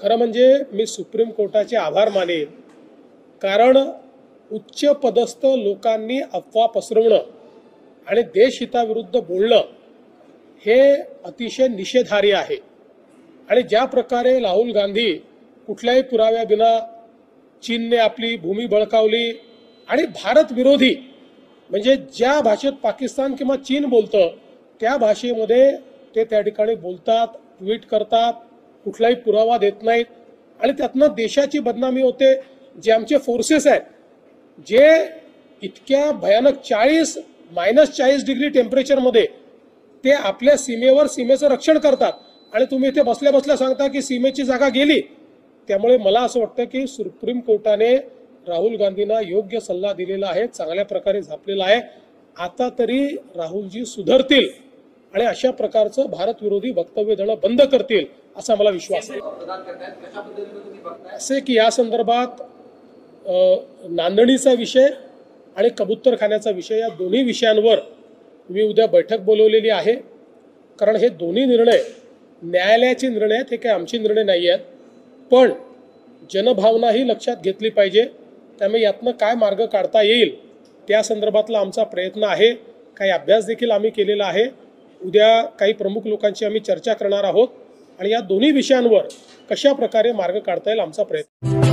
खरं म्हणजे मी सुप्रीम कोर्टाचे आभार मानेन, कारण उच्च पदस्थ लोकांनी अफवा पसरवणं आणि देशहिताविरुद्ध बोलणं हे अतिशय निषेधार्ह आहे। आणि ज्या प्रकारे राहुल गांधी कुठल्याही पुराव्याविना चीनने आपली भूमी बळकावली आणि भारत विरोधी म्हणजे ज्या भाषेत पाकिस्तान किंवा चीन बोलतं त्या भाषेमध्ये ते त्या ठिकाणी बोलतात, ट्विट करतात, कुठलाही पुरावा देत नाहीत आणि त्यातनं देशाची बदनामी होते। जे आमचे फोर्सेस आहेत जे इतक्या भयानक -40 डिग्री टेम्परेचरमध्ये ते आपल्या सीमेवर सीमेचं रक्षण करतात आणि तुम्ही इथे बसल्या बसल्या सांगता की सीमेची जागा गेली। त्यामुळे मला असं वाटतं की सुप्रीम कोर्टाने राहुल गांधींना योग्य सल्ला दिलेला आहे, चांगल्या प्रकारे झापलेला आहे। आता तरी राहुलजी सुधारतील आणि अशा प्रकारचं भारत विरोधी वक्तव्य देणं बंद करतील असा मला विश्वास आहे। असे की या संदर्भात नांदणीचा विषय आणि कबूतरखान्याचा विषय या दोन्ही विषयांवर मी उद्या बैठक बोलवलेली आहे। कारण हे दोन्ही निर्णय न्यायालयाचे निर्णय आहेत, हे काही आमचे निर्णय नाही आहेत, पण जनभावनाही लक्षात घेतली पाहिजे। त्यामुळे यातनं काय मार्ग काढता येईल त्या संदर्भातला आमचा प्रयत्न आहे। काही अभ्यास देखील आम्ही केलेला आहे। उद्या काही प्रमुख लोकांची आम्ही चर्चा करणार आहोत आणि या दोन्ही विषयांवर कशा प्रकारे मार्ग काढता येईल आमचा प्रयत्न